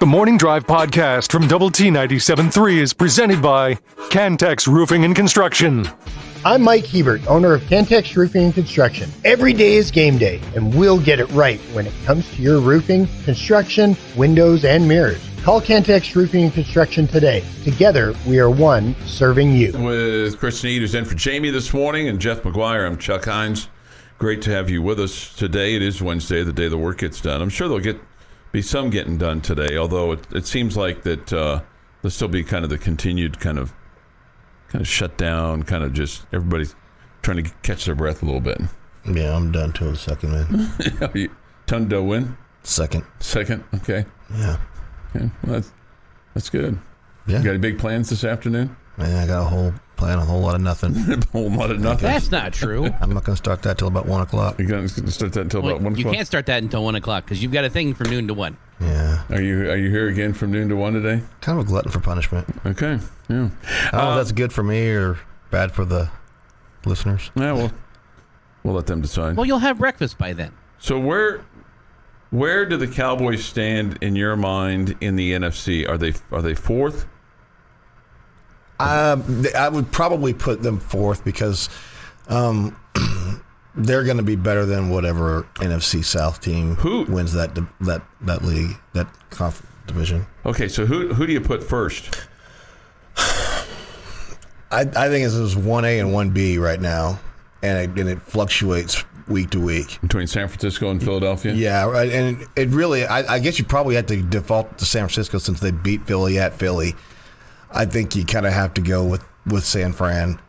The Morning Drive podcast from Double T 97.3 is presented by Cantex Roofing and Construction. I'm Mike Hebert, owner of Cantex Roofing and Construction. Every day is game day, and we'll get it right when it comes to your roofing, construction, windows, and mirrors. Call Cantex Roofing and Construction today. Together, we are one serving you. With Chris Snead, who's in for Jamie this morning, and Jeff McGuire, I'm Chuck Heinz. Great to have you with us today. It is Wednesday, the day the work gets done. I'm sure there'll be some getting done today, although it seems like that there'll still be kind of the continued kind of shut down, kind of just everybody's trying to catch their breath a little bit. Yeah, I'm done till the second win. You done to win? Second, okay. Yeah. Okay, well, that's good. Yeah. You got any big plans this afternoon? Man, I got a whole lot of nothing. A whole lot of nothing. That's not true. I'm not going to start that till about 1 o'clock. You're going to start that until about 1 o'clock? You can't start that until 1 o'clock because you've got a thing from noon to 1. Yeah. Are you here again from noon to 1 today? Kind of a glutton for punishment. Okay. Yeah. I don't know if that's good for me or bad for the listeners. Yeah, well, we'll let them decide. Well, you'll have breakfast by then. So where do the Cowboys stand in your mind in the NFC? Are they fourth? I would probably put them fourth because they're going to be better than whatever NFC South team wins that league, that conference division. Okay, so who do you put first? I think this is 1A and 1B right now, and it fluctuates week to week. Between San Francisco and Philadelphia? Yeah, right. And it really, I guess you probably have to default to San Francisco since they beat Philly at Philly. I think you kind of have to go with San Fran,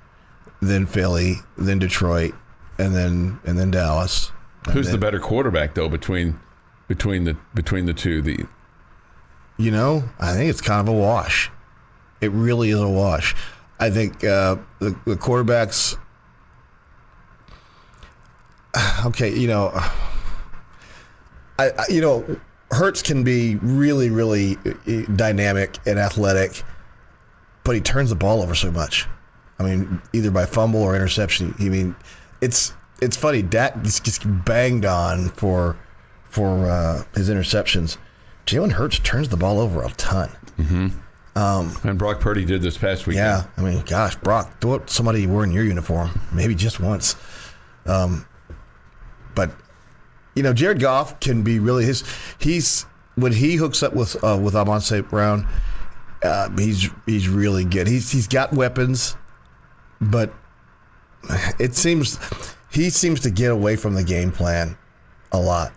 then Philly, then Detroit, and then Dallas. Who's the better quarterback though between the two? I think it's kind of a wash. It really is a wash. I think the quarterbacks. Okay, Hurts can be really, really dynamic and athletic, but he turns the ball over so much. I mean, either by fumble or interception. I mean, it's funny. Dak just gets banged on for his interceptions. Jalen Hurts turns the ball over a ton. Mm-hmm. And Brock Purdy did this past weekend. Yeah, I mean, gosh, Brock, throw up somebody wearing your uniform, maybe just once. But Jared Goff can be really he's when he hooks up with Amon-Ra Brown, he's really good. He's got weapons, but it seems he seems to get away from the game plan a lot,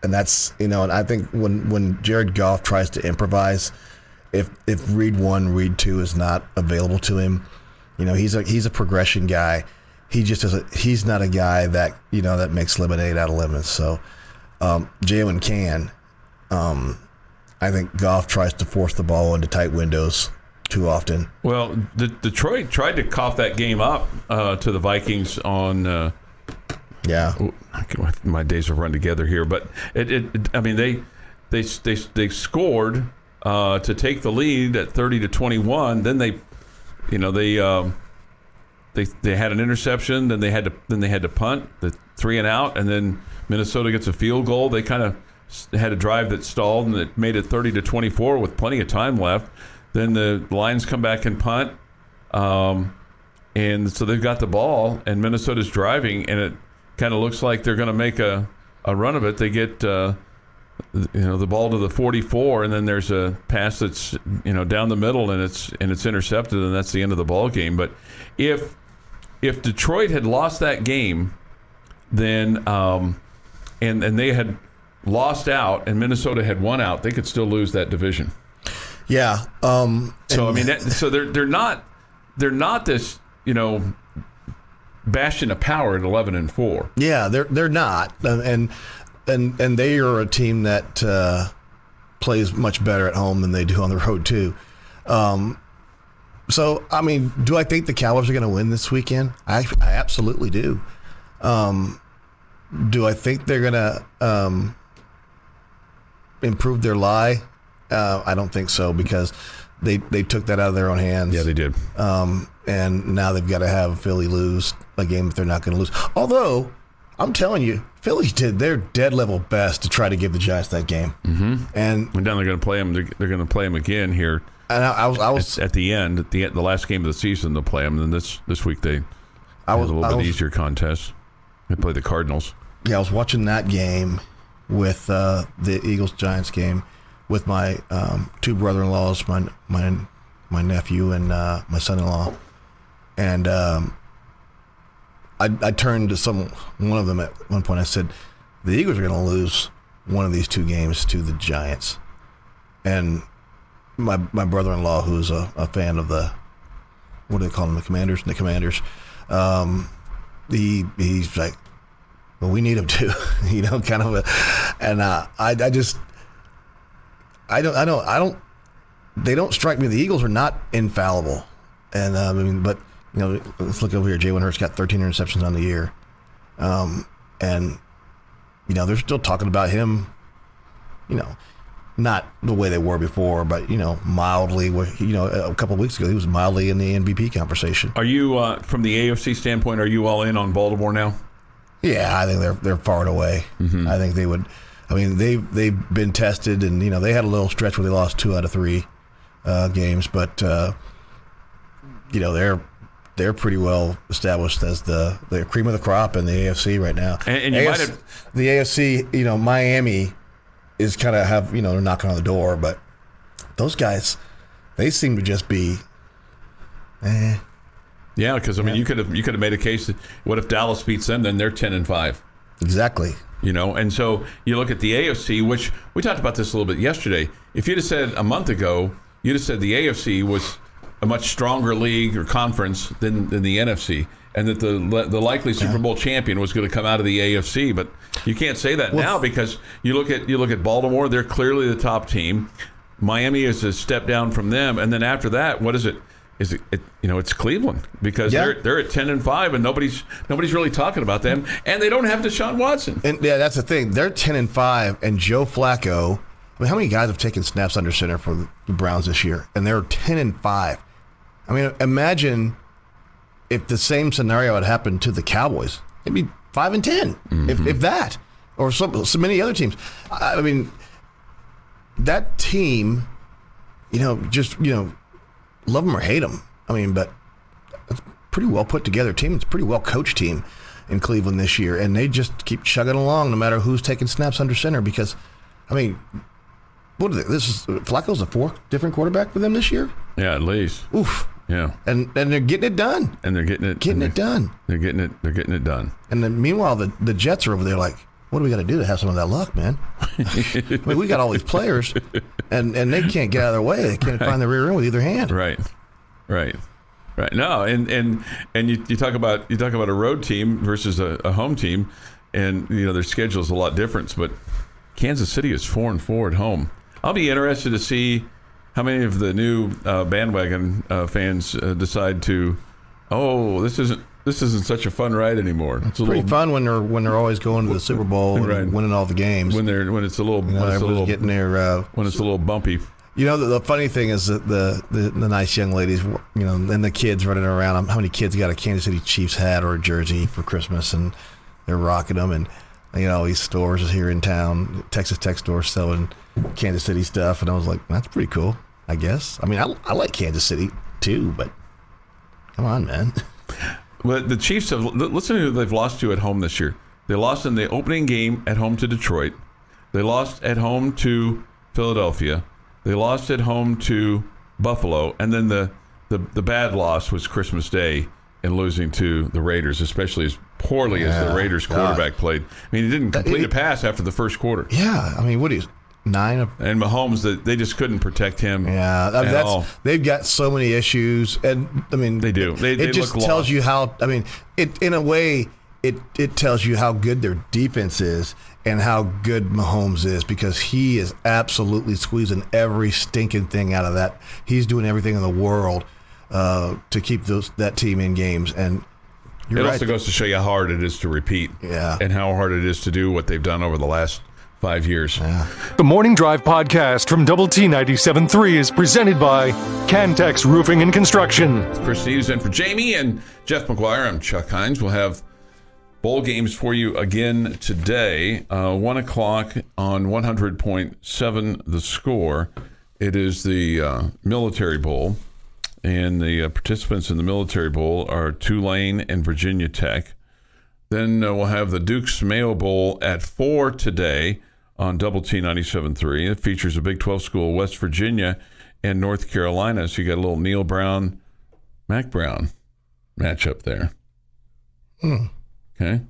and that's and I think when Jared Goff tries to improvise, if read 1, read 2 is not available to him, he's a progression guy. He just he's not a guy that that makes lemonade out of lemons. So Jalen can. I think Goff tries to force the ball into tight windows too often. Well, Detroit tried to cough that game up to the Vikings on. Yeah, my days have run together here, but they scored to take the lead at 30-21. Then they had an interception. Then they had to punt the 3 and out, and then Minnesota gets a field goal. They kind of had a drive that stalled, and it made it 30-24 with plenty of time left. Then the Lions come back and punt, and so they've got the ball, and Minnesota's driving, and it kind of looks like they're going to make a run of it. They get the ball to the 44, and then there's a pass that's down the middle, and it's intercepted, and that's the end of the ball game. But if Detroit had lost that game, then and they had lost out, and Minnesota had won out, they could still lose that division. Yeah. So they're not this bastion of power at 11-4. Yeah, they're not, and they are a team that plays much better at home than they do on the road too. So I mean, do I think the Cowboys are going to win this weekend? I absolutely do. Do I think they're going to improve their lie? I don't think so, because they took that out of their own hands. Yeah, they did. And now they've got to have Philly lose a game that they're not going to lose. Although I'm telling you, Philly did their dead level best to try to give the Giants that game. Mm-hmm. And now they're going to play them. They're going to play them again here. And I was at the end, the last game of the season. They'll play them. And then this week they have a little bit easier contest. They play the Cardinals. Yeah, I was watching that game with the Eagles-Giants game with my two brother-in-laws, my nephew and my son-in-law, and I turned to one of them at one point. I said, "The Eagles are going to lose one of these two games to the Giants," and my brother-in-law, who's a fan of what do they call them, the Commanders, he's like, well, we need him to, kind of they don't strike me. The Eagles are not infallible. And, but, let's look over here. Jalen Hurts got 13 interceptions on the year. And, they're still talking about him, not the way they were before, but, mildly. A couple of weeks ago, he was mildly in the MVP conversation. Are you, from the AFC standpoint, are you all in on Baltimore now? Yeah, I think they're far and away. Mm-hmm. I think they would. I mean, they've been tested, and they had a little stretch where they lost 2 out of 3 games, but they're pretty well established as the cream of the crop in the AFC right now. And you might have the AFC. Miami is kind of they're knocking on the door, but those guys, they seem to just be. Yeah, because you could have made a case that what if Dallas beats them? Then they're 10-5. Exactly. And so you look at the AFC, which we talked about this a little bit yesterday. If you'd have said a month ago, you'd have said the AFC was a much stronger league or conference than the NFC, and that the likely Super Bowl champion was going to come out of the AFC. But you can't say that now because you look at Baltimore; they're clearly the top team. Miami is a step down from them, and then after that, what is it? It's Cleveland because they're at 10-5 and nobody's really talking about them, and they don't have Deshaun Watson. And that's the thing. They're 10-5, and Joe Flacco. I mean, how many guys have taken snaps under center for the Browns this year? And they're 10-5. I mean, imagine if the same scenario had happened to the Cowboys. It'd be 5-10, if that, or so many other teams. I mean, that team, love them or hate them. I mean, but it's a pretty well put together team. It's a pretty well coached team in Cleveland this year, and they just keep chugging along no matter who's taking snaps under center. Because, I mean, what is it? Flacco's a 4th different quarterback for them this year. Yeah, at least. Oof. Yeah. And they're getting it done. And they're getting it done. They're getting it done. And then meanwhile, the Jets are over there like, what do we got to do to have some of that luck, man? I mean, we got all these players, and they can't get out of their way. They can't find the rear end with either hand. Right. No, and you talk about a road team versus a home team, and their schedule is a lot different. But Kansas City is 4-4 at home. I'll be interested to see how many of the new bandwagon fans decide to, this isn't such a fun ride anymore. It's pretty fun when they're always going to the Super Bowl and winning all the games. When it's a little getting their when it's a little bumpy. The funny thing is that the nice young ladies, and the kids running around. How many kids got a Kansas City Chiefs hat or a jersey for Christmas, and they're rocking them. And these stores here in town, Texas Tech stores selling Kansas City stuff, and I was like, that's pretty cool, I guess. I mean, I like Kansas City too, but come on, man. Well, the Chiefs have, listen to who they've lost to at home this year. They lost in the opening game at home to Detroit. They lost at home to Philadelphia. They lost at home to Buffalo. And then the bad loss was Christmas Day in losing to the Raiders, especially as poorly as the Raiders quarterback played. I mean, he didn't complete a pass after the first quarter. Yeah. I mean, what is 9? And Mahomes, they just couldn't protect him. Yeah, at all. They've got so many issues, and I mean, they do. It just tells you how. I mean, in a way, it tells you how good their defense is and how good Mahomes is, because he is absolutely squeezing every stinking thing out of that. He's doing everything in the world to keep that team in games. And it also goes to show you how hard it is to repeat. Yeah, and how hard it is to do what they've done over the last 5 years. Yeah. The Morning Drive podcast from Double T 97.3 is presented by Cantex Roofing and Construction. Chris Snead is in for Jamie and Jeff McGuire. I'm Chuck Heinz. We'll have bowl games for you again today. 1 o'clock on 100.7 The Score. It is the Military Bowl, and the participants in the Military Bowl are Tulane and Virginia Tech. Then we'll have the Duke's Mayo Bowl at 4 today on Double T 97.3. It features a Big 12 school, West Virginia and North Carolina. So you got a little Neil Brown, Mac Brown matchup there. Okay.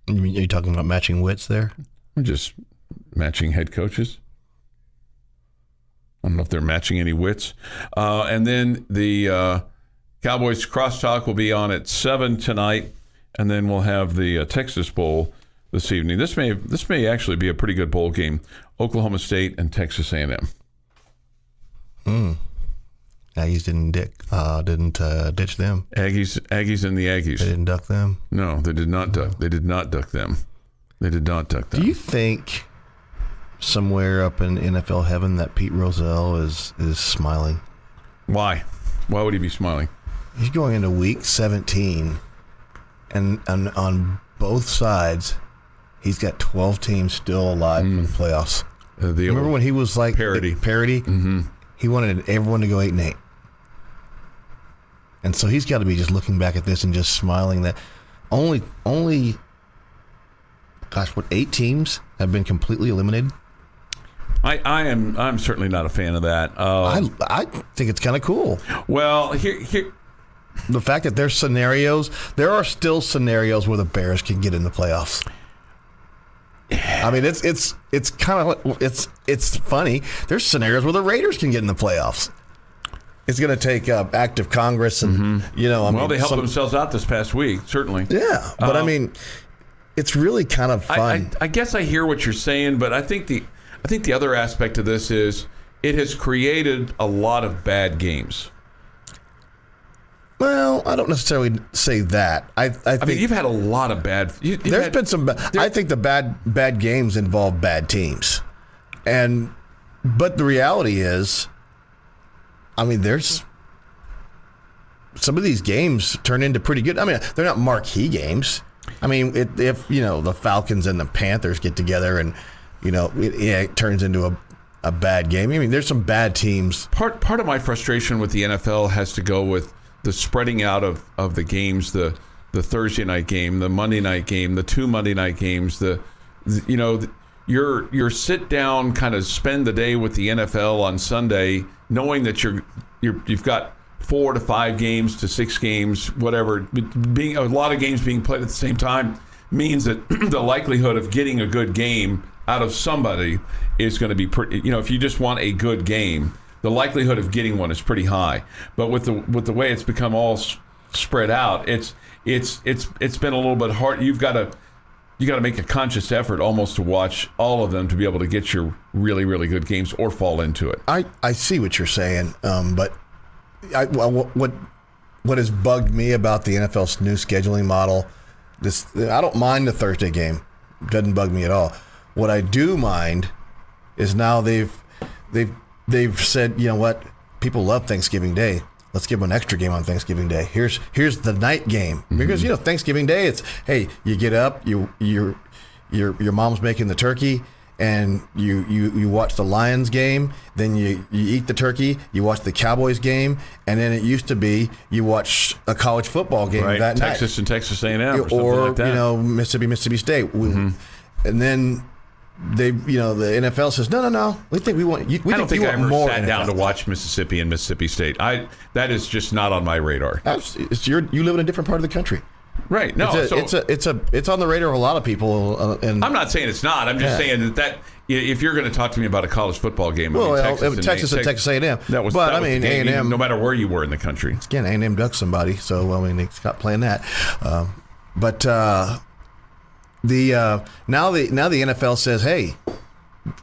Are you talking about matching wits there? We're just matching head coaches. I don't know if they're matching any wits. And then the Cowboys crosstalk will be on at 7 tonight, and then we'll have the Texas Bowl this evening. This may actually be a pretty good bowl game. Oklahoma State and Texas A&M. Aggies didn't ditch them. Aggies and the Aggies. They didn't duck them. No, they did not duck. They did not duck them. They did not duck them. Do you think somewhere up in NFL heaven that Pete Rozelle is smiling? Why? Why would he be smiling? He's going into week 17, and on both sides, he's got 12 teams still alive in the playoffs. Remember when he was like parity? Mm-hmm. He wanted everyone to go 8-8. And so he's got to be just looking back at this and just smiling that only 8 teams have been completely eliminated? I'm certainly not a fan of that. I think it's kind of cool. Well, here the fact that there are still scenarios where the Bears can get in the playoffs. I mean, it's kind of it's funny. There's scenarios where the Raiders can get in the playoffs. It's going to take active Congress, and they helped themselves out this past week, certainly. Yeah, but I mean, it's really kind of fun. I guess I hear what you're saying, but I think the other aspect of this is it has created a lot of bad games. Well, I don't necessarily say that. I think you've had a lot of bad. There's been some. I think the bad games involve bad teams, but the reality is, I mean, there's some of these games turn into pretty good. I mean, they're not marquee games. I mean, if the Falcons and the Panthers get together and it turns into a bad game. I mean, there's some bad teams. Part of my frustration with the NFL has to go with the spreading out of the games, the Thursday night game, the Monday night game, the 2 Monday night games, your sit down kind of spend the day with the NFL on Sunday, knowing that you've got 4 to 5 games to 6 games, whatever. Being a lot of games being played at the same time means that the likelihood of getting a good game out of somebody is going to be pretty. If you just want a good game, the likelihood of getting one is pretty high. But with the way it's become all spread out, it's been a little bit hard. You got to make a conscious effort almost to watch all of them to be able to get your really, really good games or fall into it. I see what you're saying, but what has bugged me about the NFL's new scheduling model, I don't mind the Thursday game. It doesn't bug me at all. What I do mind is now they've said, you know what, people love Thanksgiving Day. Let's give them an extra game on Thanksgiving Day. Here's the night game, because Thanksgiving Day, it's hey, you get up, your mom's making the turkey, and you watch the Lions game, then you eat the turkey, you watch the Cowboys game, and then it used to be you watch a college football game that night. Texas and Texas A&M or something or like that. Mississippi State, and then. The NFL says no. We think we want. I don't think I ever more sat down to watch Mississippi and Mississippi State. That is just not on my radar. You live in a different part of the country, right? No, it's on the radar of a lot of people. And I'm not saying it's not. I'm just saying that if you're going to talk to me about a college football game, Texas and Texas A&M. But A&M, no matter where you were in the country. Again, A&M ducked somebody, so they stopped playing that. Now the NFL says, hey,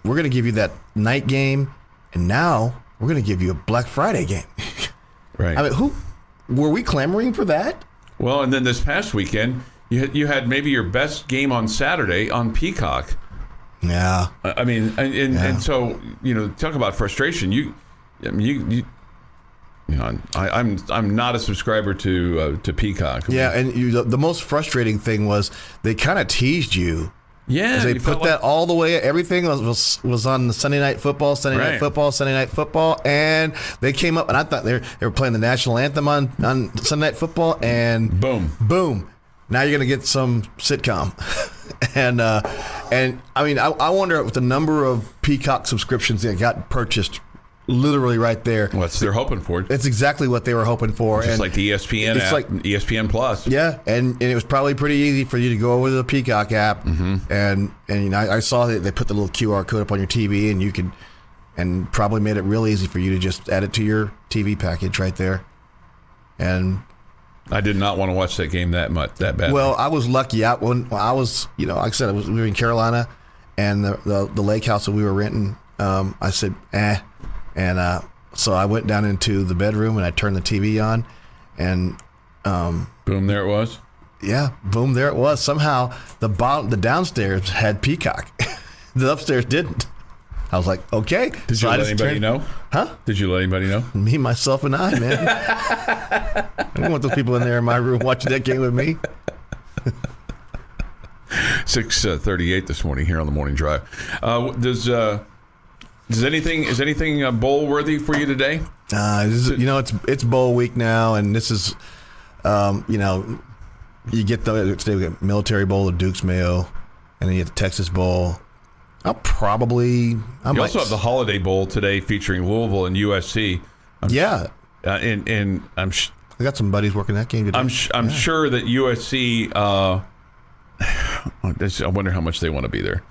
we're going to give you that night game, and now we're going to give you a Black Friday game. Right. I mean, were we clamoring for that? Well, and then this past weekend, you had maybe your best game on Saturday on Peacock. Yeah. I mean, and so talk about frustration. I'm not a subscriber to Peacock. Yeah, and the most frustrating thing was they kind of teased you. Yeah, they put that all the way. Everything was on the Sunday Night Football, Sunday Night Football, and they came up, and I thought they were playing the national anthem on Sunday Night Football, and boom. Now you're gonna get some sitcom, and I mean, I wonder if the number of Peacock subscriptions that got purchased. Literally right there. What's they're hoping for? It's exactly what they were hoping for. Just like the ESPN app, like ESPN Plus. Yeah, and it was probably pretty easy for you to go over to the Peacock app, and I saw that they put the little QR code up on your TV, and you could, and probably made it real easy for you to just add it to your TV package right there. And I did not want to watch that game that bad. Well, I was lucky. When I was, like I said, we were in Carolina, and the lake house that we were renting. I said, And so I went down into the bedroom and I turned the TV on, and boom, there it was. Yeah, boom, there it was. Somehow the downstairs had Peacock, the upstairs didn't. I was like, okay. Did you let anybody know? Huh? Did you let anybody know? Me, myself, and I, man. I don't want those people in there in my room watching that game with me. 6:38 this morning here on the Morning Drive. Is anything bowl worthy for you today? It's bowl week now, and this is, you get today we got Military Bowl, the Duke's Mayo, and then you get the Texas Bowl. You also have the Holiday Bowl today featuring Louisville and USC. And I got some buddies working that game today. I'm sure that USC. I wonder how much they want to be there.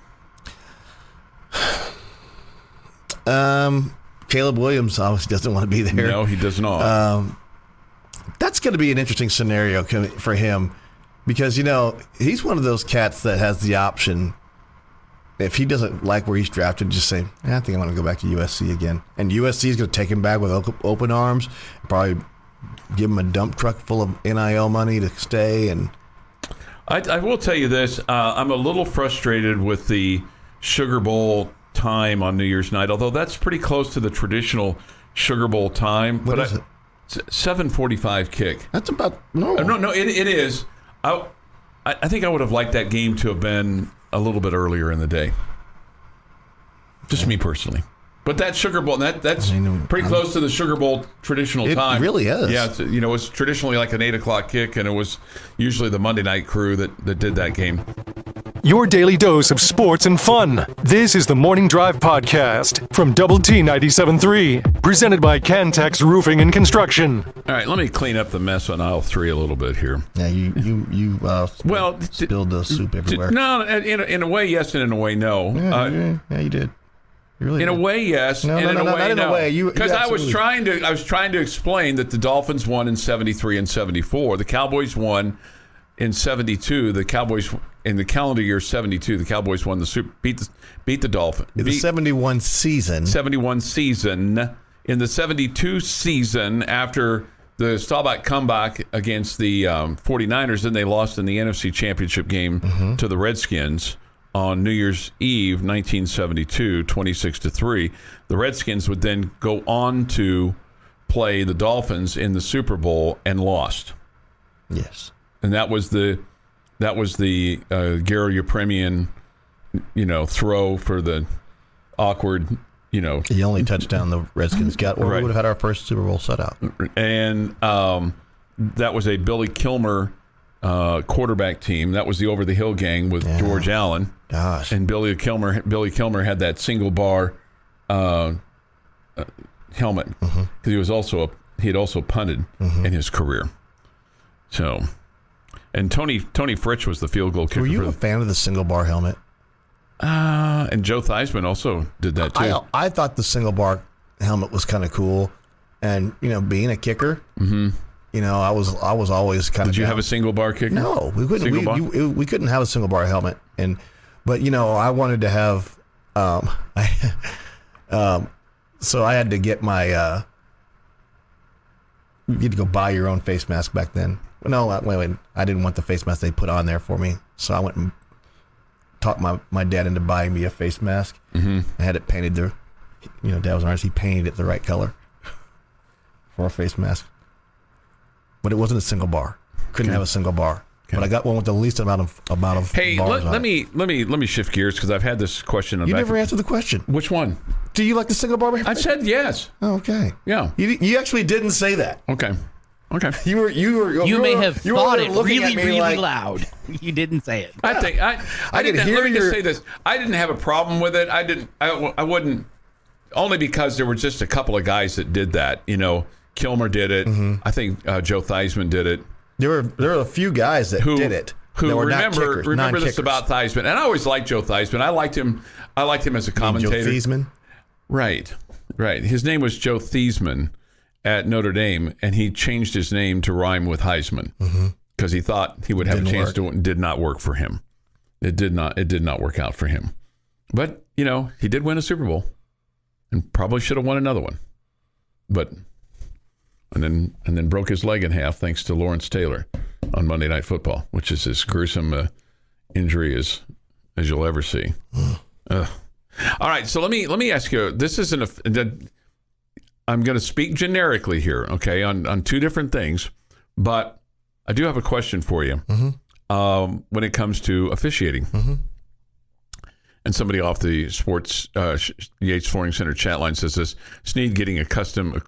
Caleb Williams obviously doesn't want to be there. No, he does not. That's going to be an interesting scenario for him because, he's one of those cats that has the option. If he doesn't like where he's drafted, just say, I think I want to go back to USC again. And USC is going to take him back with open arms, probably give him a dump truck full of NIL money to stay. And I will tell you this. I'm a little frustrated with the Sugar Bowl time on New Year's night, although that's pretty close to the traditional Sugar Bowl time. What is it? 7:45 kick. That's about normal. No, it is. I think I would have liked that game to have been a little bit earlier in the day. Just me personally. But that Sugar Bowl, that's pretty close to the Sugar Bowl traditional time. It really is. Yeah, it's traditionally like an 8 o'clock kick, and it was usually the Monday night crew that did that game. Your daily dose of sports and fun. This is the Morning Drive Podcast from Double T 97.3, presented by Cantex Roofing and Construction. All right, let me clean up the mess on aisle 3 a little bit here. Yeah, you spilled the soup everywhere. No, in a way, yes, and in a way, no. Yeah, you did. Really in a way, yes, and in a way, no. Because I was trying to explain that the Dolphins won in 73 and 74. The Cowboys won in 72. The Cowboys in the calendar year 72. The Cowboys won the Super, beat the Dolphins. In the 71 season. 71 season. In the 72 season, after the Staubach comeback against the 49ers, then they lost in the NFC Championship game to the Redskins. On New Year's Eve, 1972, 26-3, the Redskins would then go on to play the Dolphins in the Super Bowl and lost. Yes, and that was the Gary Yepremian, throw for the awkward, the only touchdown the Redskins got, or we would have had our first Super Bowl shutout. And that was a Billy Kilmer quarterback team. That was the Over the Hill Gang with George Allen. Gosh. And Billy Kilmer had that single bar helmet because he had also punted in his career. So, and Tony Fritsch was the field goal kicker. Were you a fan of the single bar helmet? And Joe Theismann also did that too. I thought the single bar helmet was kind of cool, and being a kicker. I was always kind of. Did you have a single bar kicker? No, we couldn't. We couldn't have a single bar helmet, but I wanted to have. So I had to get my. You had to go buy your own face mask back then. No, wait. I didn't want the face mask they put on there for me, so I went and talked my dad into buying me a face mask. I had it painted Dad was honest. He painted it the right color. for a face mask. But it wasn't a single bar. Couldn't have a single bar. Okay. But I got one with the least amount of Hey, bars let me shift gears because I've had this question. You never answered the question. Which one? Do you like the single bar? I said yes. Oh, okay. Yeah. You actually didn't say that. Okay. You may have thought it really loud. You didn't say it. I think I didn't. Let me just say this. I didn't have a problem with it. I wouldn't. Only because there were just a couple of guys that did that. Kilmer did it. Mm-hmm. I think Joe Theismann did it. There were a few guys that did it. Remember this about Theismann, and I always liked Joe Theismann. I liked him as a commentator. Joe Theismann? Right. His name was Joe Theismann at Notre Dame, and he changed his name to rhyme with Heisman because he thought he would have a chance to. It did not work for him. It did not work out for him. But he did win a Super Bowl, and probably should have won another one. But and then broke his leg in half thanks to Lawrence Taylor on Monday Night Football, which is as gruesome injury as you'll ever see. All right, so let me ask you. This is I'm going to speak generically here, okay, on two different things, but I do have a question for you when it comes to officiating. Mm-hmm. And somebody off the Sports Yates Flooring Center chat line says this: Snead getting custom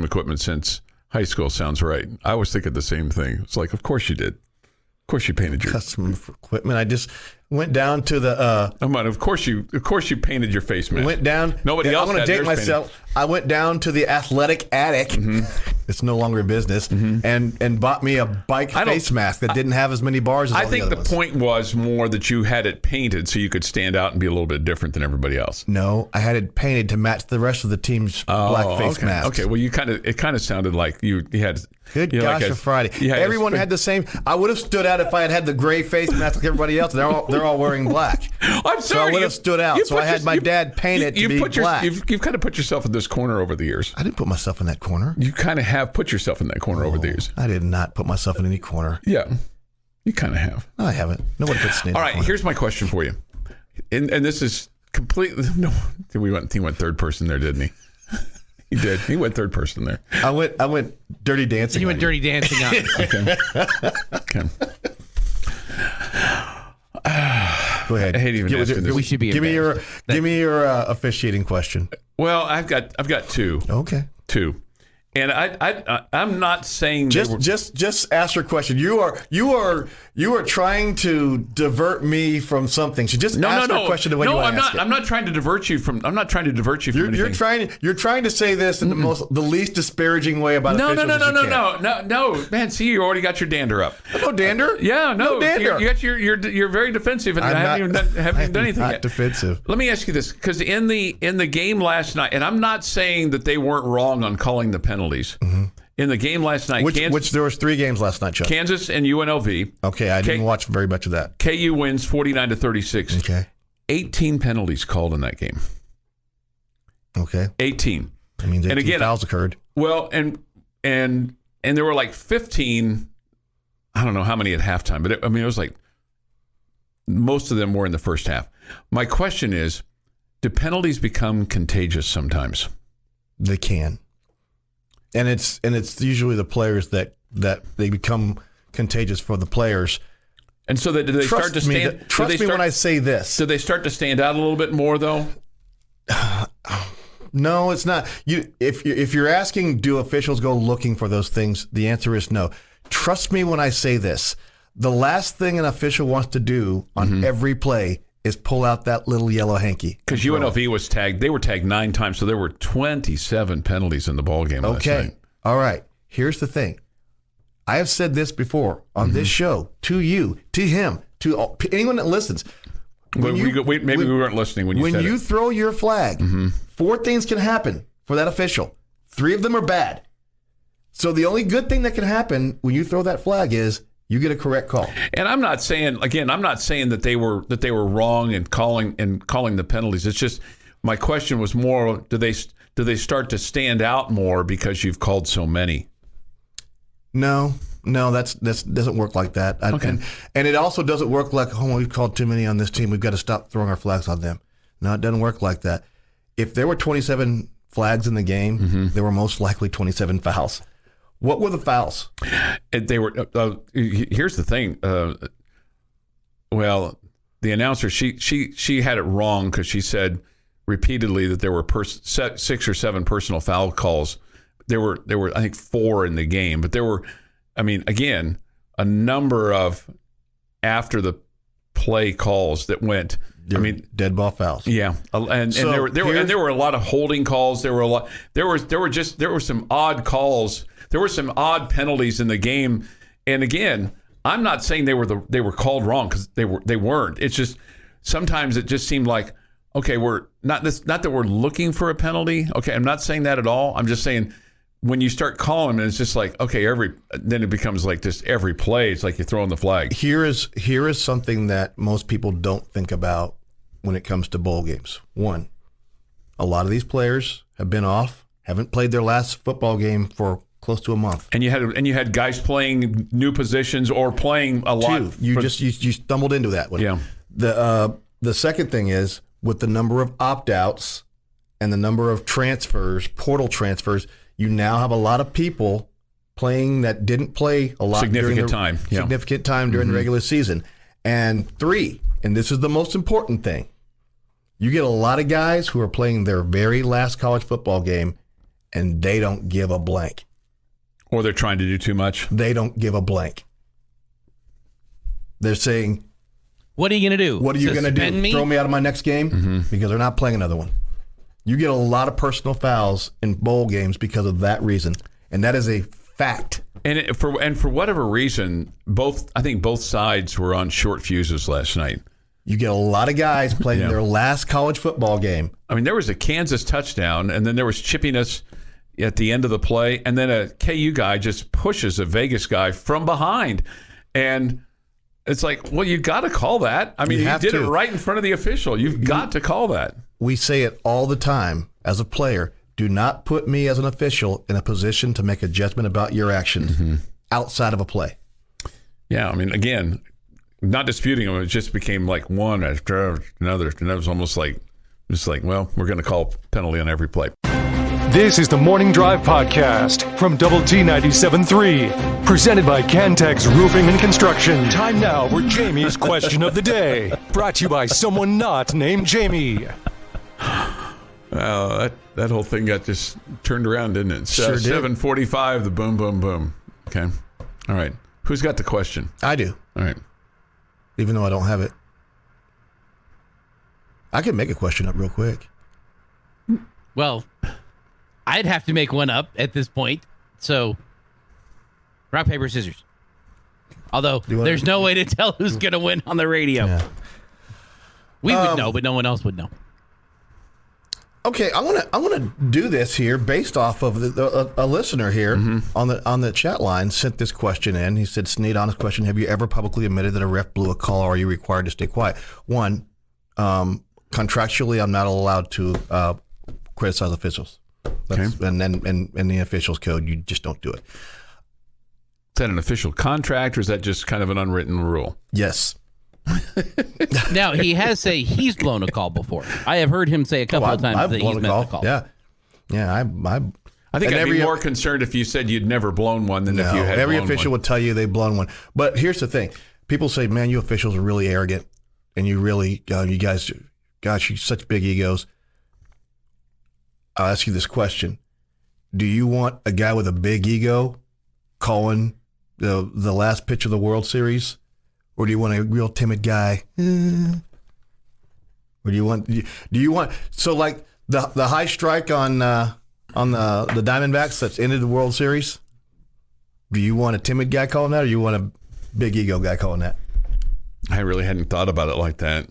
equipment since high school sounds right. I always think of the same thing. It's like, of course you did. Of course you painted your custom equipment. I just went down to the. Of course you painted your face mask. Went down. Nobody else. I'm going to date myself. Painted. I went down to the Athletic Attic. Mm-hmm. It's no longer a business, and bought me a bike face mask that didn't have as many bars as all the other ones. Point was more that you had it painted so you could stand out and be a little bit different than everybody else. No, I had it painted to match the rest of the team's black face masks. Okay, well, it kind of sounded like you had. Good gosh, like Friday. Everyone had the same. I would have stood out if I had had the gray face mask like everybody else. They're all wearing black. I'm sorry. So I would have stood out. So I had my dad paint it to be black. You've kind of put yourself in this corner over the years. I didn't put myself in that corner. You kind of have put yourself in that corner over the years. I did not put myself in any corner. Yeah, you kind of have. No, I haven't. Nobody puts Snead. All right, here's my question for you, and this is completely no. He went third person there, didn't he? He did. He went third person there. I went dirty dancing. He went dirty dancing on. Okay. Go ahead. I hate even asking this. We should be. Give me your officiating question. Well, I've got two. Okay. Two. And I'm not saying just ask your question. You are trying to divert me from something. So just ask your question the way you want to ask it. I'm not trying to divert you from. I'm not trying to divert you from anything. You're trying to say this in the least disparaging way about officials. No. Man, see, you already got your dander up. No dander. Yeah, no dander. You're very defensive, and I haven't even done anything yet. Defensive. Let me ask you this, because in the game last night, and I'm not saying that they weren't wrong on calling the penalties. Mm-hmm. In the game last night, which there was 3 games last night, Chuck. Kansas and UNLV. Okay, I didn't watch very much of that. KU wins 49-36. Okay. 18 penalties called in that game. Okay. 18. That means 18 fouls occurred. Well, and there were like 15. I don't know how many at halftime, but it was like most of them were in the first half. My question is, do penalties become contagious sometimes? They can. And it's usually the players that they become contagious for the players. And so do they start to stand? Trust me when I say this. Do they start to stand out a little bit more, though? No, it's not. If you're asking, do officials go looking for those things? The answer is no. Trust me when I say this. The last thing an official wants to do on every play is pull out that little yellow hanky. Because UNLV was tagged. They were tagged 9 times, so there were 27 penalties in the ballgame last night. All right. Here's the thing. I have said this before on this show, to you, to him, to anyone that listens. Maybe we weren't listening when you said it. When you throw your flag, 4 things can happen for that official. 3 of them are bad. So the only good thing that can happen when you throw that flag is you get a correct call. And I'm not saying that they were wrong in calling the penalties. It's just my question was more, do they start to stand out more because you've called so many? No, that doesn't work like that. Okay. And it also doesn't work like, we've called too many on this team. We've got to stop throwing our flags on them. No, it doesn't work like that. If there were 27 flags in the game, there were most likely 27 fouls. What were the fouls? They were. Here's the thing. Well, the announcer she had it wrong because she said repeatedly that there were 6 or 7 personal foul calls. There were I think 4 in the game, but there were. I mean, again, a number of after the play calls that went. Dead ball fouls. Yeah, and there were a lot of holding calls. There were some odd calls. There were some odd penalties in the game. And again, I'm not saying they were called wrong because they weren't. It's just sometimes it just seemed like, okay, we're not that we're looking for a penalty. Okay, I'm not saying that at all. I'm just saying when you start calling, and it's just like, okay, then it becomes like just every play. It's like you're throwing the flag. Here is something that most people don't think about when it comes to bowl games. One, a lot of these players have been off, haven't played their last football game for close to a month. And you had guys playing new positions or playing a lot. You stumbled into that one. Yeah. The second thing is with the number of opt-outs and the number of transfers, portal transfers, you now have a lot of people playing that didn't play a lot significant time during the regular season. And 3, and this is the most important thing, you get a lot of guys who are playing their very last college football game and they don't give a blank. Or they're trying to do too much. They don't give a blank. They're saying, what are you going to do? What are you going to do? Me? Throw me out of my next game? Because they're not playing another one. You get a lot of personal fouls in bowl games because of that reason. And that is a fact. And for whatever reason, I think both sides were on short fuses last night. You get a lot of guys playing their last college football game. I mean, there was a Kansas touchdown, and then there was chippiness at the end of the play, and then a KU guy just pushes a Vegas guy from behind. And it's like, well, you got to call that. I mean, you did it right in front of the official. You've got to call that. We say it all the time as a player. Do not put me as an official in a position to make a judgment about your actions outside of a play. Yeah, I mean, again, not disputing them. It just became like one after another. And it was almost like, well, we're going to call penalty on every play. This is the Morning Drive Podcast from Double T 97.3, presented by Cantex Roofing and Construction. Time now for Jamie's Question of the Day, brought to you by someone not named Jamie. That whole thing got just turned around, didn't it? Sure did. 7:45, the boom, boom, boom. Okay. All right. Who's got the question? I do. All right. Even though I don't have it. I can make a question up real quick. Well, I'd have to make one up at this point. So, rock, paper, scissors. Although, there's no way to tell who's going to win on the radio. Yeah. We would know, but no one else would know. Okay, I want to do this here based off of a listener here on the chat line sent this question in. He said, Snead, honest question, have you ever publicly admitted that a ref blew a call, or are you required to stay quiet? One, contractually, I'm not allowed to criticize officials. That's, okay. And then in the officials code, you just don't do it. Is that an official contract, or is that just kind of an unwritten rule? Yes. Now, he has said he's blown a call before. I have heard him say a couple of times that he's missed a call. Yeah. I think I'd be more concerned if you said you'd never blown one than if you had every blown official one. Would tell you they've blown one. But here's the thing. People say, man, you officials are really arrogant, and you really, you guys, gosh, you such big egos. I'll ask you this question. Do you want a guy with a big ego calling the last pitch of the World Series? Or do you want a real timid guy? Or do you want so like the high strike on the Diamondbacks that's ended the World Series? Do you want a timid guy calling that, or do you want a big ego guy calling that? I really hadn't thought about it like that.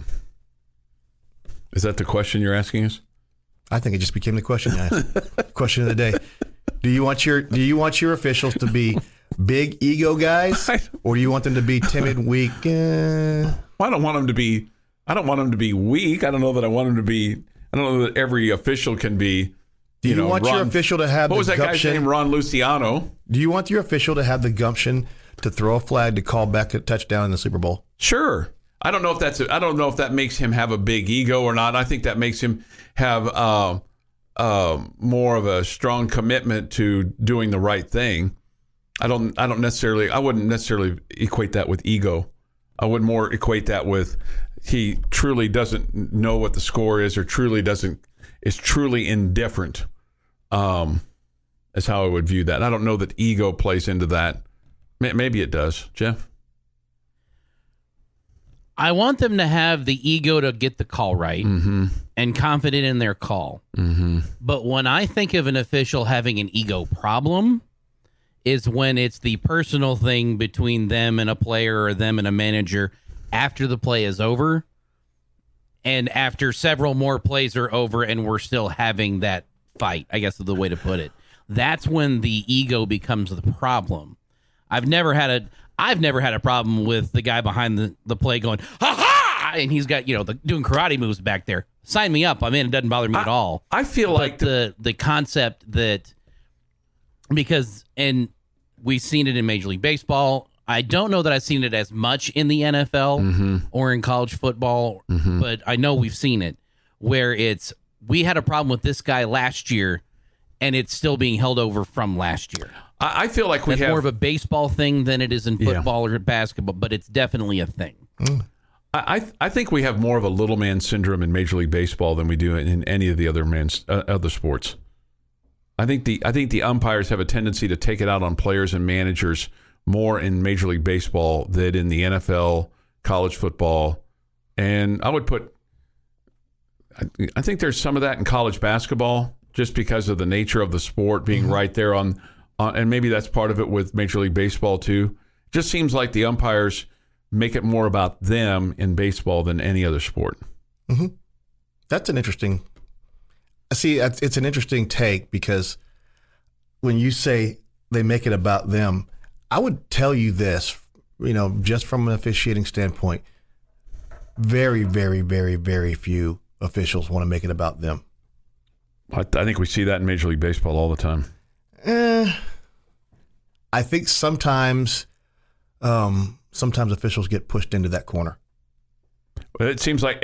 Is that the question you're asking us? I think it just became the question. Question of the day. Do you want your officials to be big ego guys, or do you want them to be timid, weak? Well, I don't want them to be. I don't want them to be weak. I don't know that I want them to be. I don't know that every official can be. Do you want your official to have the gumption? What was that guy's name? Ron Luciano. Do you want your official to have the gumption to throw a flag to call back a touchdown in the Super Bowl? Sure. I don't know if that makes him have a big ego or not. I think that makes him have more of a strong commitment to doing the right thing. I wouldn't necessarily equate that with ego. I would more equate that with he truly doesn't know what the score is, or is truly indifferent. Is how I would view that. I don't know that ego plays into that. Maybe it does, Jeff. I want them to have the ego to get the call right and confident in their call. But when I think of an official having an ego problem, is when it's the personal thing between them and a player or them and a manager after the play is over, and after several more plays are over and we're still having that fight, I guess is the way to put it. That's when the ego becomes the problem. I've never had a problem with the guy behind the play going, ha ha! And he's got, doing karate moves back there. Sign me up. I'm in. It doesn't bother me at all. I feel like the concept that, and we've seen it in Major League Baseball. I don't know that I've seen it as much in the NFL or in college football, but I know we've seen it where we had a problem with this guy last year and it's still being held over from last year. I feel like that's more of a baseball thing than it is in football or basketball, but it's definitely a thing. I think we have more of a little man syndrome in Major League Baseball than we do in any of the other sports. I think the umpires have a tendency to take it out on players and managers more in Major League Baseball than in the NFL, college football, and I think there's some of that in college basketball just because of the nature of the sport being right there on, and maybe that's part of it with Major League Baseball too. It just seems like the umpires make it more about them in baseball than any other sport. That's an interesting. See, it's an interesting take because when you say they make it about them, I would tell you this, just from an officiating standpoint, very, very, very, very few officials want to make it about them. I think we see that in Major League Baseball all the time. I think sometimes officials get pushed into that corner. It seems like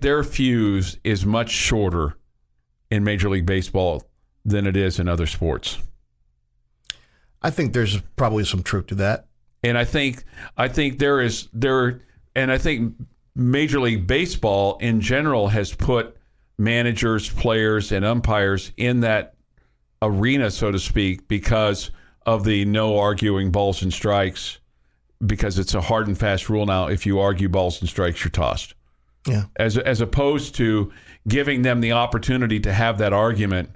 their fuse is much shorter in Major League Baseball than it is in other sports. I think there's probably some truth to that. And I think Major League Baseball in general has put managers, players, and umpires in that arena, so to speak, because of the no arguing balls and strikes, because it's a hard and fast rule now. If you argue balls and strikes, you're tossed. Yeah. As opposed to giving them the opportunity to have that argument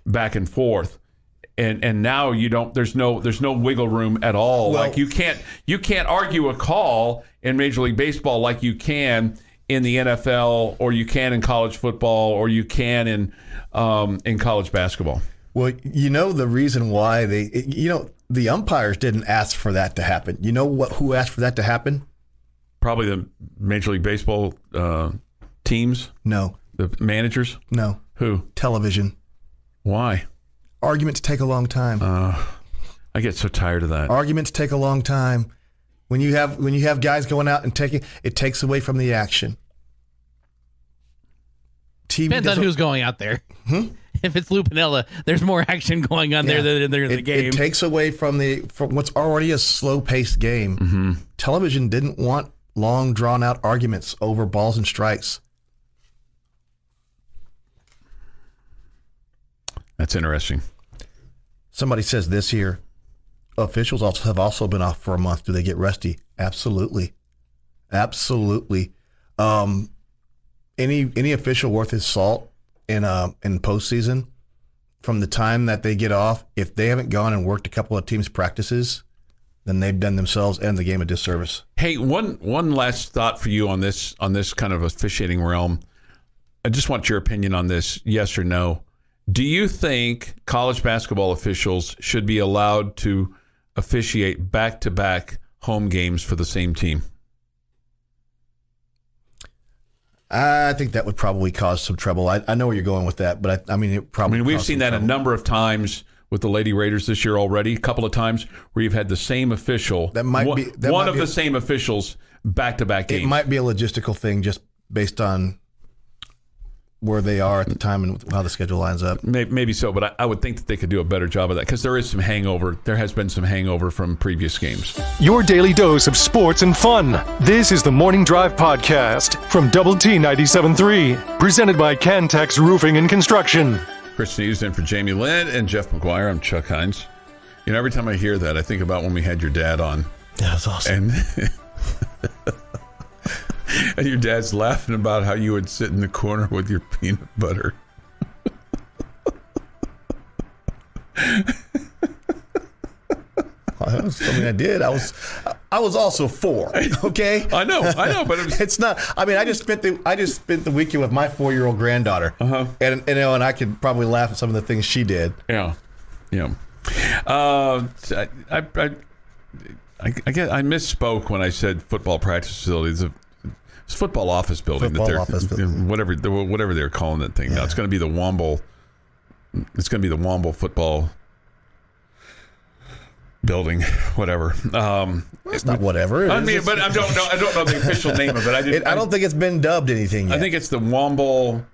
back and forth. And now you don't. There's no wiggle room at all. Well, like you can't argue a call in Major League Baseball like you can in the NFL, or you can in college football, or you can in college basketball. Well, the reason why the umpires didn't ask for that to happen. You know who asked for that to happen? Probably the Major League Baseball teams. No. The managers. No. Who? Television. Why? Arguments take a long time. I get so tired of that. Arguments take a long time. When you have guys going out and it takes away from the action. TV depends on who's going out there. If it's Lou Piniella, there's more action going on there than there in the game. It takes away from what's already a slow-paced game. Television didn't want long, drawn-out arguments over balls and strikes. That's interesting. Somebody says this year, officials have also been off for a month. Do they get rusty? Absolutely. Absolutely. Any official worth his salt in postseason, from the time that they get off, if they haven't gone and worked a couple of teams' practices, then they've done themselves and the game a disservice. Hey, one last thought for you on this kind of officiating realm. I just want your opinion on this, yes or no. Do you think college basketball officials should be allowed to officiate back-to-back home games for the same team? I think that would probably cause some trouble. I know where you're going with that, but it probably. We've seen that a number of times with the Lady Raiders this year already. A couple of times where you've had the same official, the same officials back-to-back games. It might be a logistical thing, just based on where they are at the time and how the schedule lines up. Maybe so, but I would think that they could do a better job of that because there is some hangover. There has been some hangover from previous games. Your daily dose of sports and fun. This is the Morning Drive Podcast from Double T 97.3, presented by Cantex Roofing and Construction. Chris Snead is in for Jamie Lent and Jeff McGuire. I'm Chuck Heinz. You know, every time I hear that, I think about when we had your dad on. Yeah, that's awesome. And your dad's laughing about how you would sit in the corner with your peanut butter. That was something I did. I was also 4. Okay, I know, but it's not. I mean, I just spent the weekend with my 4-year-old granddaughter, and I could probably laugh at some of the things she did. Yeah. I guess I misspoke when I said football practice facilities. It's football office building whatever they're calling that thing now. It's going to be the Womble. It's going to be the Womble football building, whatever. It's not whatever. I mean, but I don't know the official name of it. I don't think it's been dubbed anything yet. I think it's the Womble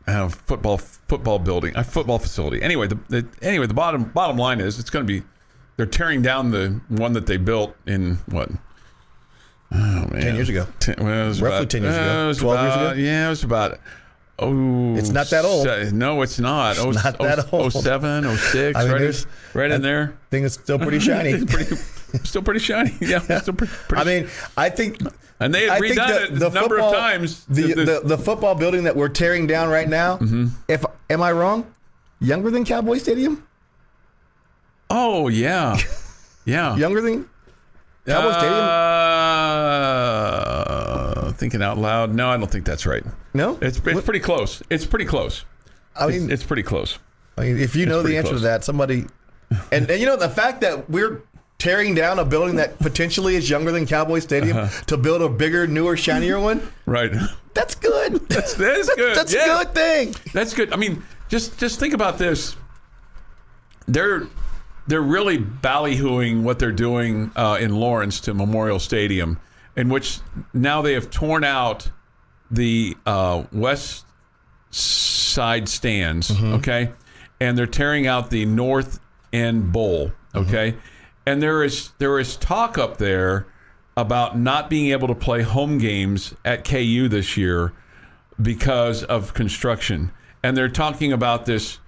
football building, football facility. Anyway, the bottom line is it's going to be. They're tearing down the one that they built in what? Oh, man. 10 years ago. Roughly 10 years ago. 12 years ago? Yeah, it was about... it's not that old. No, it's not. It's not that old. 07, 06, right in there. I think it's still pretty shiny. Still pretty shiny. Yeah. Still pretty I mean, I think... And they had redone it a number of times. The football building that we're tearing down right now, am I wrong? Younger than Cowboy Stadium? Oh, yeah. Yeah. Younger than Cowboy Stadium? Thinking out loud. No, I don't think that's right. No? It's pretty close. It's pretty close. I mean, it's pretty close. I mean, if you know the answer to that, somebody... And you know, the fact that we're tearing down a building that potentially is younger than Cowboy Stadium to build a bigger, newer, shinier one? Right. That's good. That is good. That's a good thing. That's good. I mean, just think about this. They're really ballyhooing what they're doing in Lawrence to Memorial Stadium, in which now they have torn out the west side stands, okay? And they're tearing out the north end bowl, okay? And there is talk up there about not being able to play home games at KU this year because of construction. And they're talking about this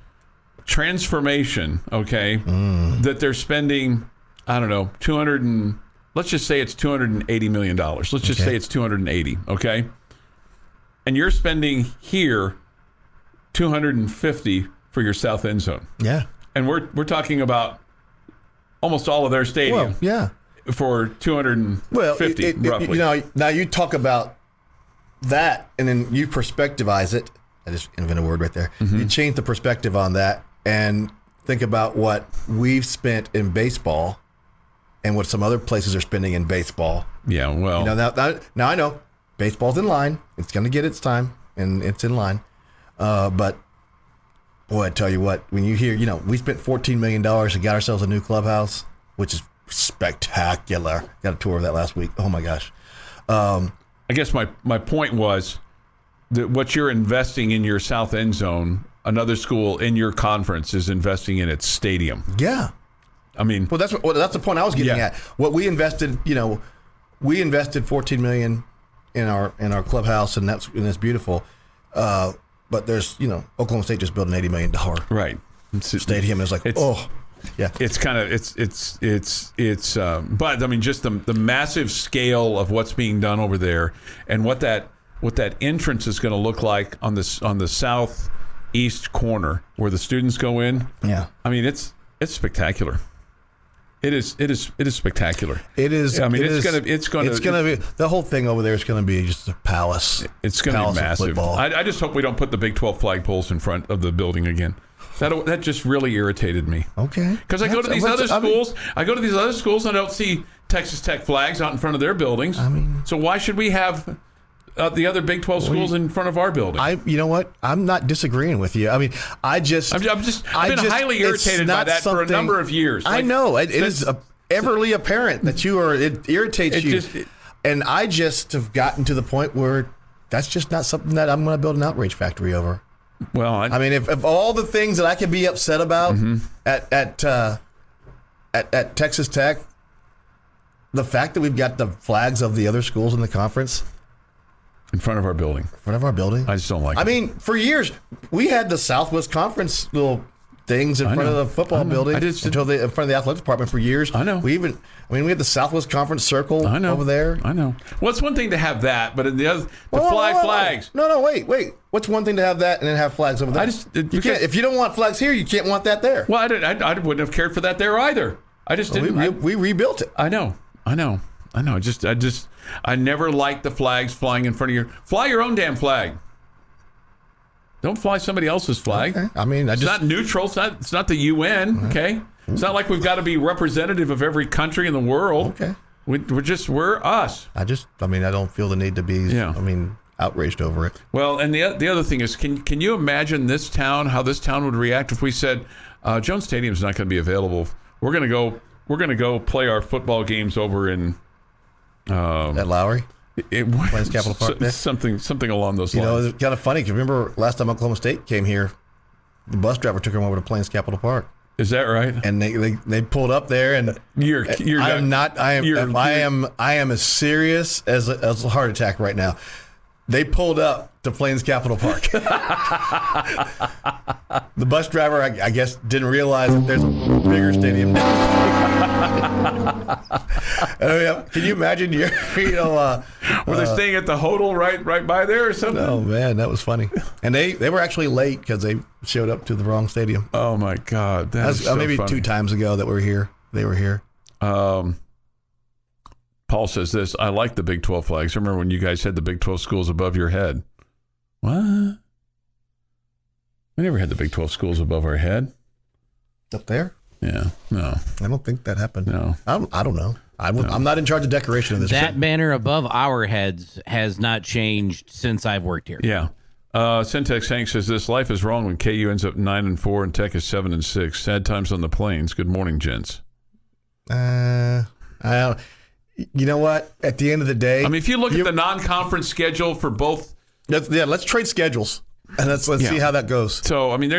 transformation, okay, that they're spending, I don't know, let's just say it's $280 million. Let's just say it's 280, okay? And you're spending here $250 for your south end zone. Yeah. And we're talking about almost all of their stadium. Well, yeah. For $250, roughly. You know, now you talk about that and then you perspectivize it. I just invented a word right there. You change the perspective on that and think about what we've spent in baseball and what some other places are spending in baseball. Yeah, well. You know, now I know baseball's in line. It's going to get its time, and it's in line. But, boy, I tell you what, when you hear, you know, we spent $14 million and got ourselves a new clubhouse, which is spectacular. Got a tour of that last week. Oh, my gosh. I guess my point was that what you're investing in your south end zone, another school in your conference is investing in its stadium. Yeah. I mean, well, that's the point I was getting at. What we invested, you know, we invested $14 million in our clubhouse, and it's beautiful. But there's, you know, Oklahoma State just built an $80 million stadium. It's like, yeah. It's kind of but I mean, just the massive scale of what's being done over there, and what that entrance is going to look like on the southeast corner where the students go in. Yeah. I mean, it's spectacular. It is spectacular. It is. I mean, it's going to be the whole thing over there is going to be just a palace. It's going to be massive. I just hope we don't put the Big 12 flagpoles in front of the building again. That just really irritated me. Okay. Because I go to these other schools. I go to these other schools and I don't see Texas Tech flags out in front of their buildings. I mean, so why should we have the other Big 12 schools in front of our building? You know what? I'm not disagreeing with you. I mean, I've been highly irritated by that for a number of years. I know it is everly apparent that it irritates you. And I just have gotten to the point where that's just not something that I'm going to build an outrage factory over. Well, I mean, if all the things that I could be upset about at Texas Tech, the fact that we've got the flags of the other schools in the conference in front of our building. I just don't like it. I mean, for years, we had the Southwest Conference little things in front of the football building in front of the athletic department for years. I know. We had the Southwest Conference circle over there. I know. Well, it's one thing to have that, but the other, flags. No, wait. What's one thing to have that and then have flags over there? You can't, if you don't want flags here, you can't want that there. Well, I wouldn't have cared for that there either. I just didn't. We rebuilt it. I know. I never liked the flags flying in front of fly your own damn flag. Don't fly somebody else's flag. Okay. I mean, it's not neutral. It's not the UN. Okay. It's not like we've got to be representative of every country in the world. Okay. We're us. I don't feel the need to be, outraged over it. Well, and the other thing is, can you imagine how this town would react if we said, Jones Stadium's not going to be available. We're going to go play our football games over in at Lowry? Plains Capital Park? Something along those lines. It's kind of funny because remember last time Oklahoma State came here, the bus driver took them over to Plains Capital Park. Is that right? And they pulled up there, and I am as serious as a heart attack right now. They pulled up to Plains Capital Park. The bus driver, I guess, didn't realize that there's a bigger stadium down. Can you imagine? Were they staying at the hotel right by there or something? Oh man, that was funny. And they were actually late because they showed up to the wrong stadium. Oh my God, that's so maybe funny. 2 times ago that we're here. They were here. Paul says this, I like the Big 12 flags. Remember when you guys had the Big 12 schools above your head? What? We never had the Big 12 schools above our head. Up there? Yeah, no. I don't think that happened. No. I don't know. I'm not in charge of decoration of this. That banner above our heads has not changed since I've worked here. Yeah. Syntax Hank says this, life is wrong when KU ends up 9-4 and Tech is 7-6. Sad times on the plains. Good morning, gents. You know what? At the end of the day, I mean, if you look at the non-conference schedule for both, let's trade schedules and let's see how that goes. So, I mean,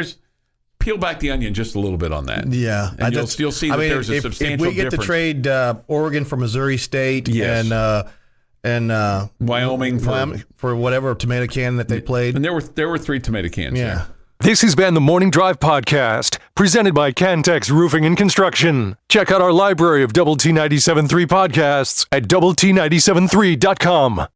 peel back the onion just a little bit on that. Yeah, and you'll see that there's a substantial difference. If we get to trade Oregon for Missouri State and Wyoming for whatever tomato can that they played, and there were 3 tomato cans. Yeah. This has been the Morning Drive Podcast, presented by Cantex Roofing and Construction. Check out our library of Double T 97.3 podcasts at doublet97.3.com.